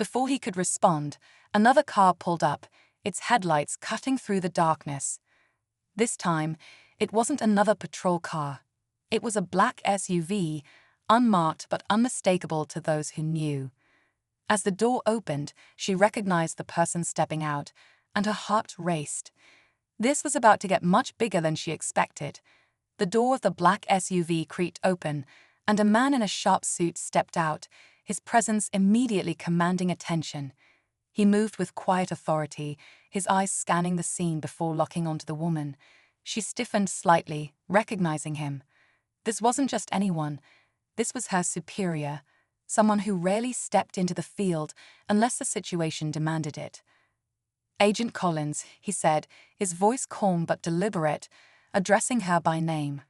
Before he could respond, another car pulled up, its headlights cutting through the darkness. This time, it wasn't another patrol car. It was a black SUV, unmarked but unmistakable to those who knew. As the door opened, she recognized the person stepping out, and her heart raced. This was about to get much bigger than she expected. The door of the black SUV creaked open, and a man in a sharp suit stepped out, his presence immediately commanding attention. He moved with quiet authority, his eyes scanning the scene before locking onto the woman. She stiffened slightly, recognizing him. This wasn't just anyone. This was her superior, someone who rarely stepped into the field unless the situation demanded it. "Agent Collins," he said, his voice calm but deliberate, addressing her by name.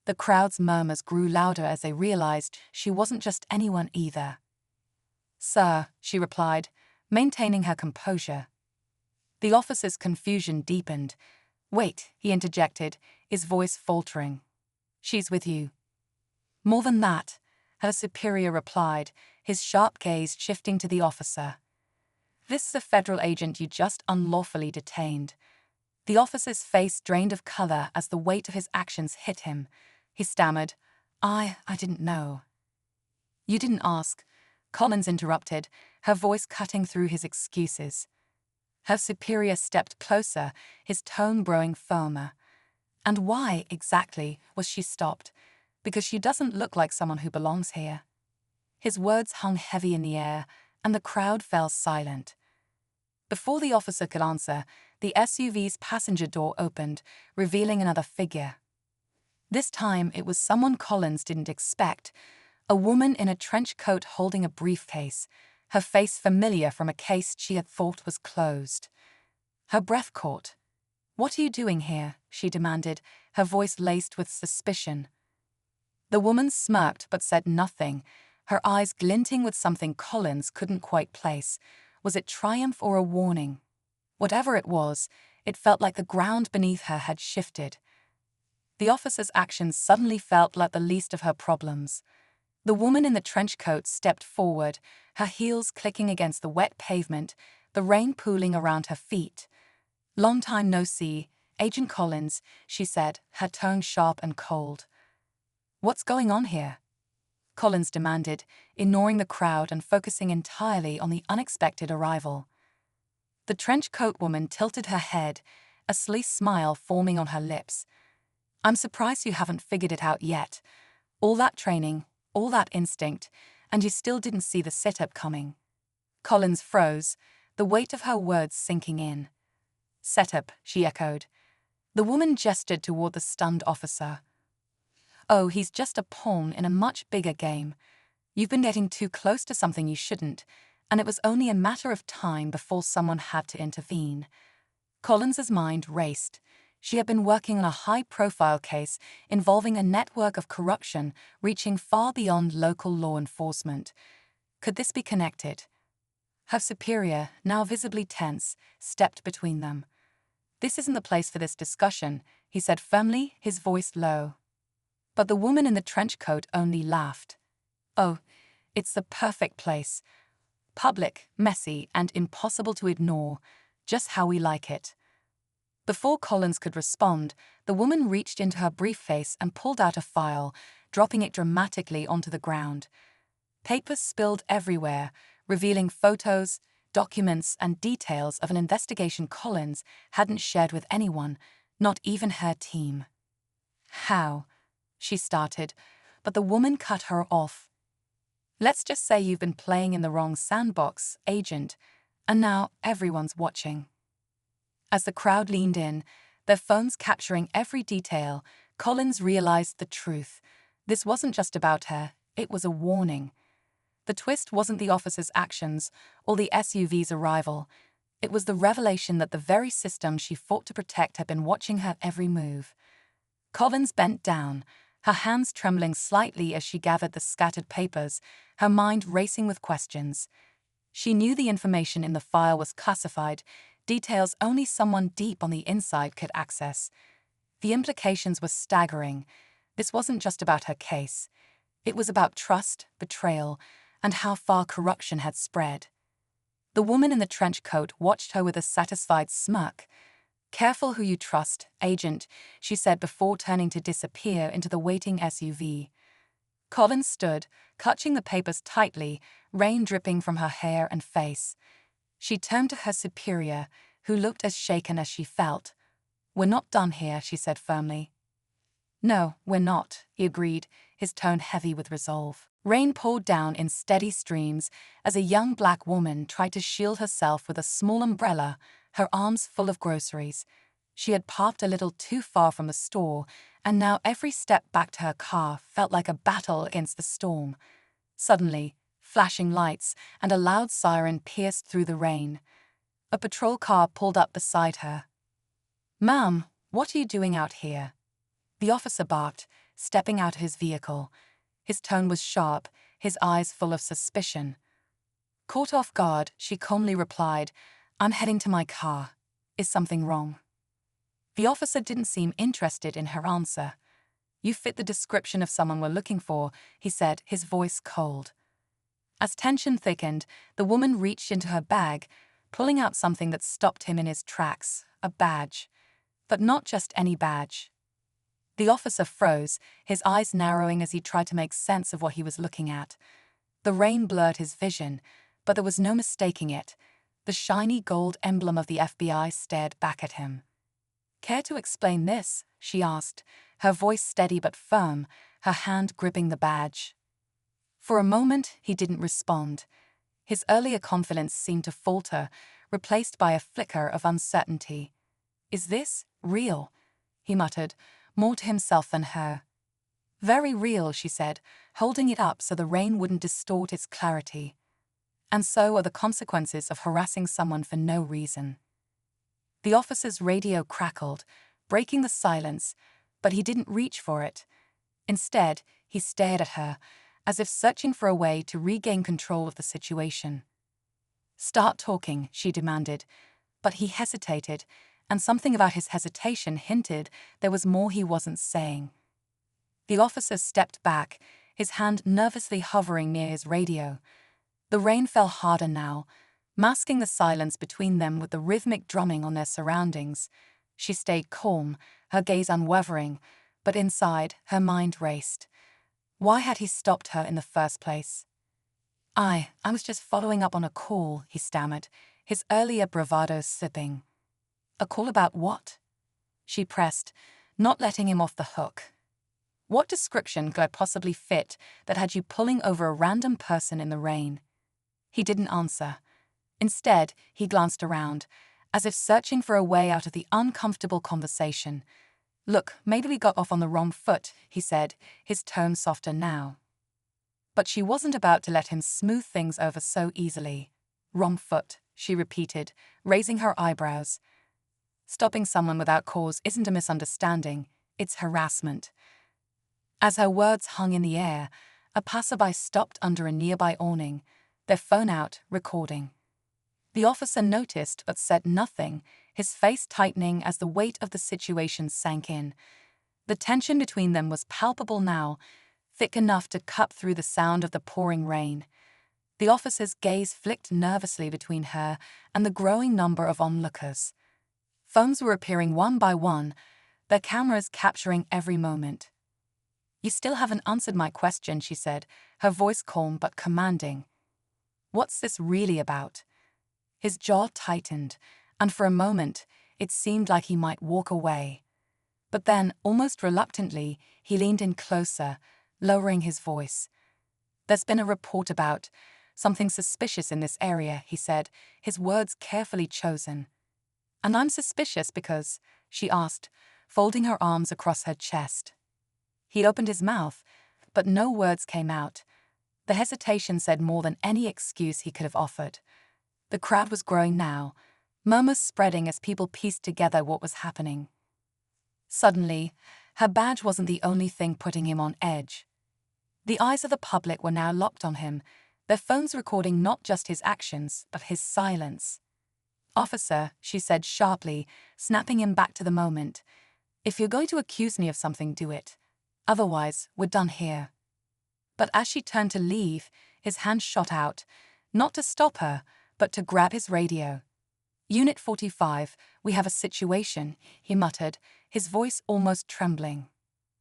The crowd's murmurs grew louder as they realized she wasn't just anyone either. "Sir," she replied, maintaining her composure. The officer's confusion deepened. "Wait," he interjected, his voice faltering. "She's with you." "More than that," her superior replied, his sharp gaze shifting to the officer. "This is a federal agent you just unlawfully detained." The officer's face drained of color as the weight of his actions hit him. He stammered, I didn't know." "You didn't ask," Collins interrupted, her voice cutting through his excuses. Her superior stepped closer, his tone growing firmer. "And why, exactly, was she stopped? Because she doesn't look like someone who belongs here." His words hung heavy in the air, and the crowd fell silent. Before the officer could answer, the SUV's passenger door opened, revealing another figure. This time, it was someone Collins didn't expect, a woman in a trench coat holding a briefcase, her face familiar from a case she had thought was closed. Her breath caught. "What are you doing here?" she demanded, her voice laced with suspicion. The woman smirked but said nothing, her eyes glinting with something Collins couldn't quite place. Was it triumph or a warning? Whatever it was, it felt like the ground beneath her had shifted. The officer's actions suddenly felt like the least of her problems. The woman in the trench coat stepped forward, her heels clicking against the wet pavement, the rain pooling around her feet. "Long time no see, Agent Collins," she said, her tone sharp and cold. "What's going on here?" Collins demanded, ignoring the crowd and focusing entirely on the unexpected arrival. The trench coat woman tilted her head, a sly smile forming on her lips. "I'm surprised you haven't figured it out yet. All that training, all that instinct, and you still didn't see the setup coming." Collins froze, the weight of her words sinking in. "Setup," she echoed. The woman gestured toward the stunned officer. "Oh, he's just a pawn in a much bigger game. You've been getting too close to something you shouldn't, and it was only a matter of time before someone had to intervene." Collins's mind raced. She had been working on a high-profile case involving a network of corruption reaching far beyond local law enforcement. Could this be connected? Her superior, now visibly tense, stepped between them. "This isn't the place for this discussion," he said firmly, his voice low. But the woman in the trench coat only laughed. "Oh, it's the perfect place. Public, messy, and impossible to ignore. Just how we like it." Before Collins could respond, the woman reached into her briefcase and pulled out a file, dropping it dramatically onto the ground. Papers spilled everywhere, revealing photos, documents, and details of an investigation Collins hadn't shared with anyone, not even her team. "How?" she started, but the woman cut her off. "Let's just say you've been playing in the wrong sandbox, Agent, and now everyone's watching." As the crowd leaned in, their phones capturing every detail, Collins realized the truth. This wasn't just about her, it was a warning. The twist wasn't the officer's actions or the SUV's arrival. It was the revelation that the very system she fought to protect had been watching her every move. Collins bent down, her hands trembling slightly as she gathered the scattered papers, her mind racing with questions. She knew the information in the file was classified, details only someone deep on the inside could access. The implications were staggering. This wasn't just about her case. It was about trust, betrayal, and how far corruption had spread. The woman in the trench coat watched her with a satisfied smirk. "Careful who you trust, Agent," she said before turning to disappear into the waiting SUV. Collins stood, clutching the papers tightly, rain dripping from her hair and face. She turned to her superior, who looked as shaken as she felt. "We're not done here," she said firmly. "No, we're not," he agreed, his tone heavy with resolve. Rain poured down in steady streams as a young black woman tried to shield herself with a small umbrella, her arms full of groceries. She had parked a little too far from the store, and now every step back to her car felt like a battle against the storm. Suddenly, flashing lights and a loud siren pierced through the rain. A patrol car pulled up beside her. "Ma'am, what are you doing out here?" The officer barked, stepping out of his vehicle. His tone was sharp, his eyes full of suspicion. Caught off guard, she calmly replied, "I'm heading to my car. Is something wrong?" The officer didn't seem interested in her answer. "You fit the description of someone we're looking for," he said, his voice cold. As tension thickened, the woman reached into her bag, pulling out something that stopped him in his tracks, a badge. But not just any badge. The officer froze, his eyes narrowing as he tried to make sense of what he was looking at. The rain blurred his vision, but there was no mistaking it. The shiny gold emblem of the FBI stared back at him. "Care to explain this?" she asked, her voice steady but firm, her hand gripping the badge. For a moment, he didn't respond. His earlier confidence seemed to falter, replaced by a flicker of uncertainty. "Is this real?" he muttered, more to himself than her. "Very real," she said, holding it up so the rain wouldn't distort its clarity. "And so are the consequences of harassing someone for no reason." The officer's radio crackled, breaking the silence, but he didn't reach for it. Instead, he stared at her, as if searching for a way to regain control of the situation. "Start talking," she demanded, but he hesitated, and something about his hesitation hinted there was more he wasn't saying. The officer stepped back, his hand nervously hovering near his radio. The rain fell harder now, masking the silence between them with the rhythmic drumming on their surroundings. She stayed calm, her gaze unwavering, but inside, her mind raced. Why had he stopped her in the first place? I was just following up on a call," he stammered, his earlier bravado slipping. "A call about what?" She pressed, not letting him off the hook. "What description could I possibly fit that had you pulling over a random person in the rain?" He didn't answer. Instead, he glanced around, as if searching for a way out of the uncomfortable conversation. "Look, maybe we got off on the wrong foot," he said, his tone softer now. But she wasn't about to let him smooth things over so easily. "Wrong foot," she repeated, raising her eyebrows. "Stopping someone without cause isn't a misunderstanding, it's harassment." As her words hung in the air, a passerby stopped under a nearby awning, their phone out, recording. The officer noticed but said nothing, his face tightening as the weight of the situation sank in. The tension between them was palpable now, thick enough to cut through the sound of the pouring rain. The officer's gaze flicked nervously between her and the growing number of onlookers. Phones were appearing one by one, their cameras capturing every moment. "You still haven't answered my question," she said, her voice calm but commanding. "What's this really about?" His jaw tightened, and for a moment, it seemed like he might walk away. But then, almost reluctantly, he leaned in closer, lowering his voice. "There's been a report about something suspicious in this area," he said, his words carefully chosen. "And I'm suspicious because," she asked, folding her arms across her chest. He opened his mouth, but no words came out. The hesitation said more than any excuse he could have offered. The crowd was growing now, murmurs spreading as people pieced together what was happening. Suddenly, her badge wasn't the only thing putting him on edge. The eyes of the public were now locked on him, their phones recording not just his actions, but his silence. "Officer," she said sharply, snapping him back to the moment, "if you're going to accuse me of something, do it. Otherwise, we're done here." But as she turned to leave, His hand shot out, not to stop her, but to grab his radio. "Unit 45, we have a situation," he muttered, his voice almost trembling.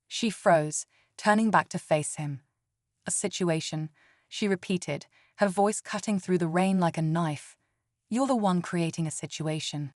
She froze, turning back to face him. "A situation," she repeated, her voice cutting through the rain like a knife. "You're the one creating a situation."